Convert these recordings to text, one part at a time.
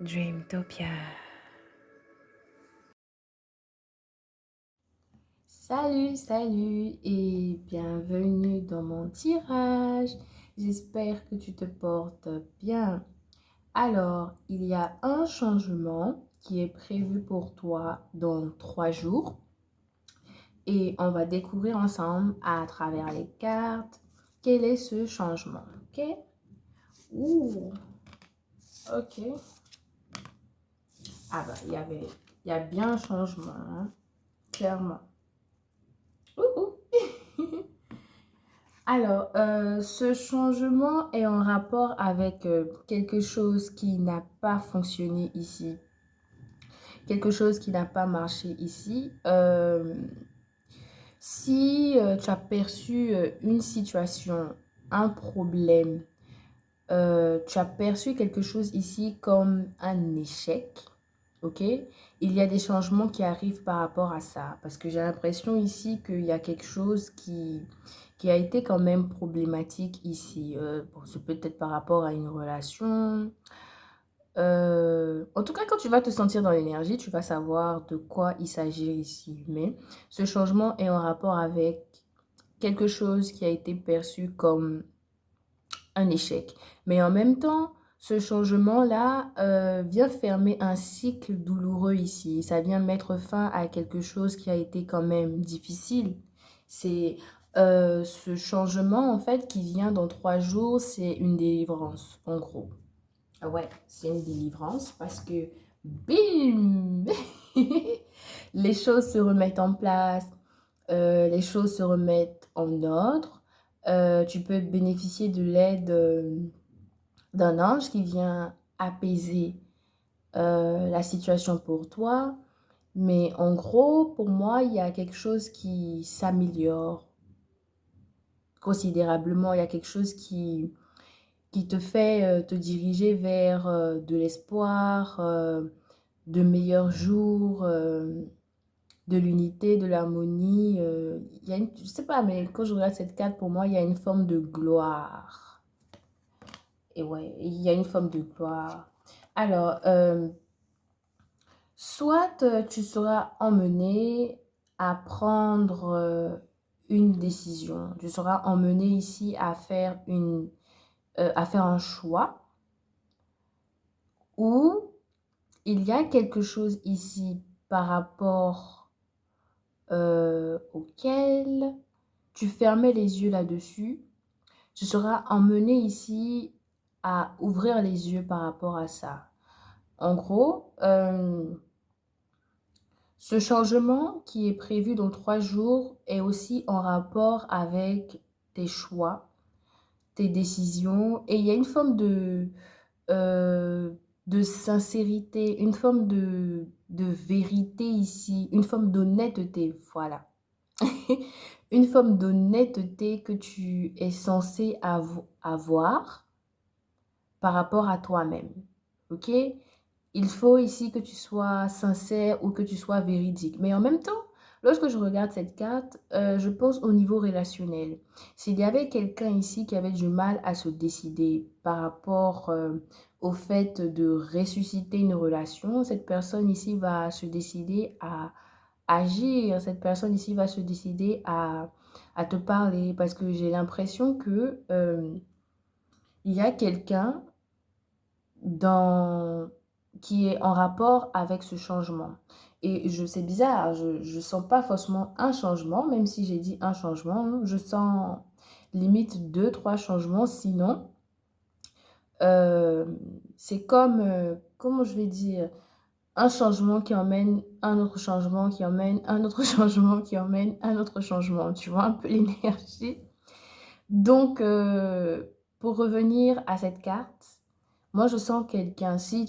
Dreamtopia. Salut, salut et bienvenue dans mon tirage. J'espère que tu te portes bien. Alors, il y a un changement qui est prévu pour toi dans 3 jours et on va découvrir ensemble à travers les cartes quel est ce changement. Ok? Ouh, ok. Ah bah, il y a bien un changement, hein, clairement. Ouh, ouh. Alors, ce changement est en rapport avec quelque chose qui n'a pas fonctionné ici, quelque chose qui n'a pas marché ici. Si tu as perçu une situation, un problème, tu as perçu quelque chose ici comme un échec, ok? Il y a des changements qui arrivent par rapport à ça, parce que j'ai l'impression ici qu'il y a quelque chose qui a été quand même problématique ici. Bon, c'est peut-être par rapport à une relation. En tout cas, quand tu vas te sentir dans l'énergie, tu vas savoir de quoi il s'agit ici. Mais ce changement est en rapport avec quelque chose qui a été perçu comme un échec. Mais en même temps, ce changement-là vient fermer un cycle douloureux ici. Ça vient mettre fin à quelque chose qui a été quand même difficile. C'est ce changement, en fait, qui vient dans 3 jours, c'est une délivrance, en gros. Ah ouais, c'est une délivrance parce que, bim, les choses se remettent en place, les choses se remettent en ordre. Tu peux bénéficier de l'aide d'un ange qui vient apaiser la situation pour toi. Mais en gros, pour moi, il y a quelque chose qui s'améliore considérablement. Il y a quelque chose qui te fait te diriger vers de l'espoir, de meilleurs jours, de l'unité, de l'harmonie. Il y a je sais pas, mais quand je regarde cette carte, pour moi, il y a une forme de gloire. Et ouais, il y a une forme de gloire. Alors, soit tu seras emmené à prendre une décision. Tu seras emmené ici à faire un choix, ou il y a quelque chose ici par rapport auquel tu fermais les yeux là-dessus. Tu seras emmené ici à ouvrir les yeux par rapport à ça. En gros, ce changement qui est prévu dans 3 jours est aussi en rapport avec tes choix, tes décisions. Et il y a une forme euh, de sincérité, une forme de vérité ici, une forme d'honnêteté, voilà. Une forme d'honnêteté que tu es censé avoir par rapport à toi-même. Ok? Il faut ici que tu sois sincère ou que tu sois véridique. Mais en même temps, lorsque je regarde cette carte, je pense au niveau relationnel. S'il y avait quelqu'un ici qui avait du mal à se décider par rapport au fait de ressusciter une relation, cette personne ici va se décider à agir. Cette personne ici va se décider à te parler parce que j'ai l'impression que il y a quelqu'un dans qui est en rapport avec ce changement. Et c'est bizarre, je sens pas forcément un changement, même si j'ai dit un changement, hein. Je sens limite deux, trois changements, sinon, euh, c'est comme, comment je vais dire, un changement qui emmène un autre changement, qui emmène un autre changement, qui emmène un autre changement. Tu vois un peu l'énergie. Donc, pour revenir à cette carte, moi, je sens quelqu'un. Si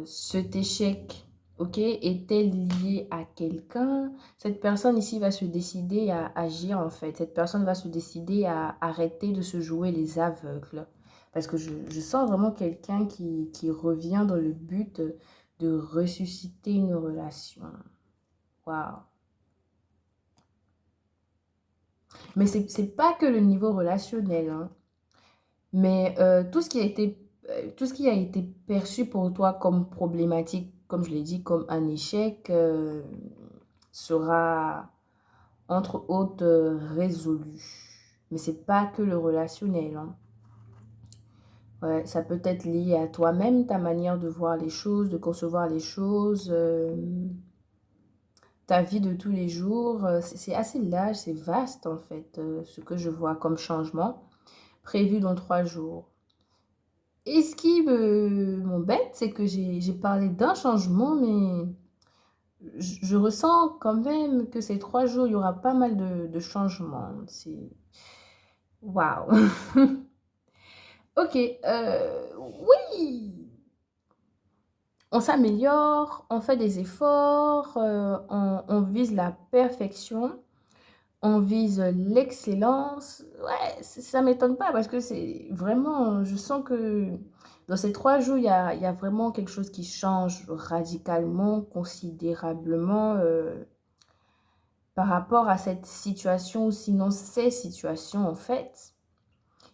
cet échec, ok, était lié à quelqu'un, cette personne ici va se décider à agir en fait. Cette personne va se décider à arrêter de se jouer les aveugles. Parce que je sens vraiment quelqu'un qui revient dans le but de ressusciter une relation. Waouh. Mais c'est pas que le niveau relationnel, hein. Mais tout ce qui a été tout ce qui a été perçu pour toi comme problématique, comme je l'ai dit, comme un échec, sera entre autres, résolu. Mais c'est pas que le relationnel, hein. Ouais, ça peut être lié à toi-même, ta manière de voir les choses, de concevoir les choses, ta vie de tous les jours, c'est assez large, c'est vaste en fait, ce que je vois comme changement prévu dans 3 jours. Et ce qui m'embête, c'est que j'ai parlé d'un changement, mais je ressens quand même que ces 3 jours, il y aura pas mal de changements. C'est waouh! OK, oui! On s'améliore, on fait des efforts, on vise la perfection, on vise l'excellence. Ouais, ça m'étonne pas parce que c'est vraiment je sens que dans ces 3 jours, il y a vraiment quelque chose qui change radicalement, considérablement, par rapport à cette situation ou sinon ces situations, en fait,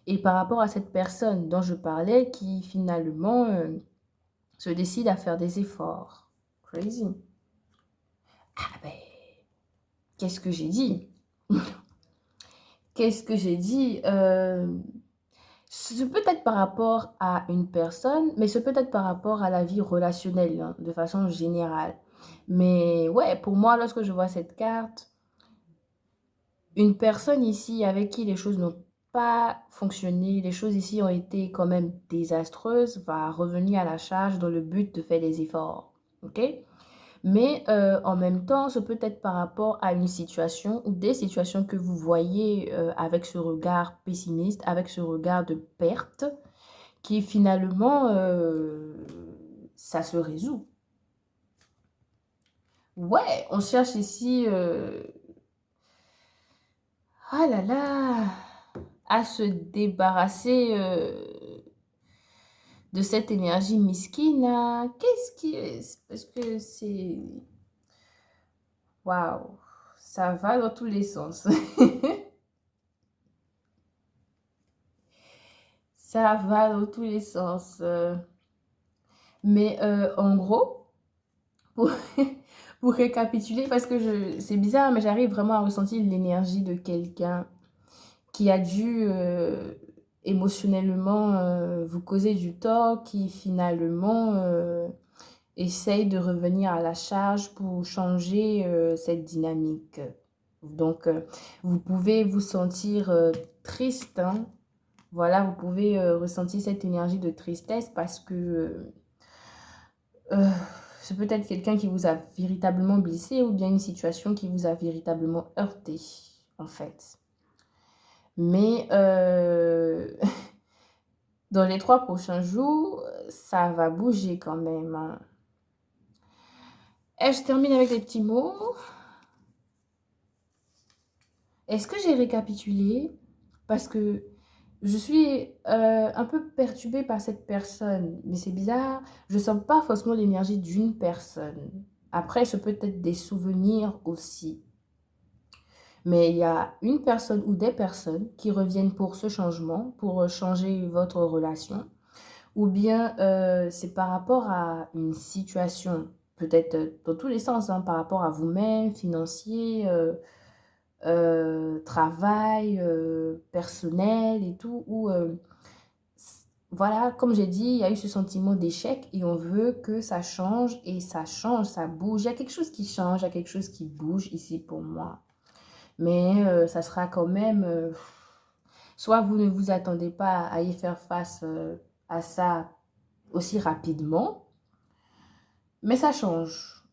et par rapport à cette personne dont je parlais qui finalement, se décide à faire des efforts. Crazy. Ah ben, qu'est-ce que j'ai dit? Qu'est-ce que j'ai dit? C'est peut-être par rapport à une personne, mais c'est peut-être par rapport à la vie relationnelle, hein, de façon générale. Mais ouais, pour moi, lorsque je vois cette carte, une personne ici avec qui les choses n'ont pas fonctionné, les choses ici ont été quand même désastreuses, va revenir à la charge dans le but de faire des efforts. OK? Mais en même temps, ce peut être par rapport à une situation ou des situations que vous voyez, avec ce regard pessimiste, avec ce regard de perte qui finalement, ça se résout. Ouais, on cherche ici, ah là là, à se débarrasser, de cette énergie mesquine là. Qu'est-ce qui est parce que c'est waouh, ça va dans tous les sens. Ça va dans tous les sens, mais en gros, pour pour récapituler parce que je c'est bizarre, mais j'arrive vraiment à ressentir l'énergie de quelqu'un qui a dû, émotionnellement, vous causer du tort, qui finalement, essaye de revenir à la charge pour changer, cette dynamique. Donc vous pouvez vous sentir, triste, hein. Voilà, vous pouvez, ressentir cette énergie de tristesse parce que, heu, c'est peut-être quelqu'un qui vous a véritablement blessé ou bien une situation qui vous a véritablement heurté, en fait. Mais, dans les 3 prochains jours, ça va bouger quand même, hein. Et je termine avec des petits mots. Est-ce que j'ai récapitulé? Parce que je suis, un peu perturbée par cette personne, mais c'est bizarre, je sens pas forcément l'énergie d'une personne. Après, ce peut être des souvenirs aussi, mais il y a une personne ou des personnes qui reviennent pour ce changement, pour, changer votre relation ou bien, c'est par rapport à une situation, peut-être, dans tous les sens, hein, par rapport à vous-même, financier, travail, personnel et tout, où, voilà, comme j'ai dit, il y a eu ce sentiment d'échec et on veut que ça change et ça change, ça bouge. Il y a quelque chose qui change, il y a quelque chose qui bouge ici pour moi. Mais ça sera quand même, soit vous ne vous attendez pas à y faire face, à ça aussi rapidement, mais ça change.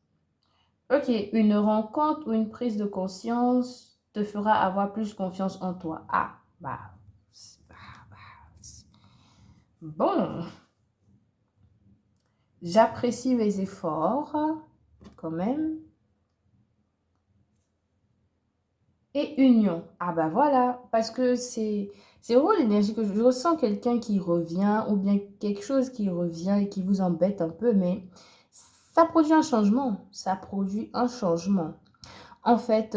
OK, une rencontre ou une prise de conscience te fera avoir plus confiance en toi. Ah, bah, bon, j'apprécie mes efforts quand même. Et union. Ah bah voilà, parce que c'est vraiment l'énergie que je ressens quelqu'un qui revient ou bien quelque chose qui revient et qui vous embête un peu, mais ça produit un changement. Ça produit un changement. En fait,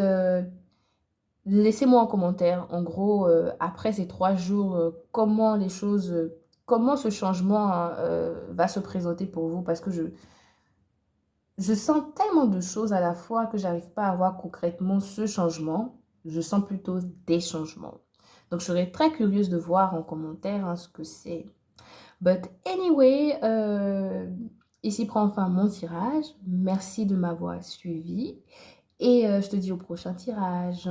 laissez-moi en commentaire, en gros, après ces 3 jours, comment les choses, comment ce changement, va se présenter pour vous? Parce que je sens tellement de choses à la fois que j'arrive pas à voir concrètement ce changement. Je sens plutôt des changements. Donc je serais très curieuse de voir en commentaire, hein, ce que c'est. But anyway, ici prend fin mon tirage. Merci de m'avoir suivi et je te dis au prochain tirage.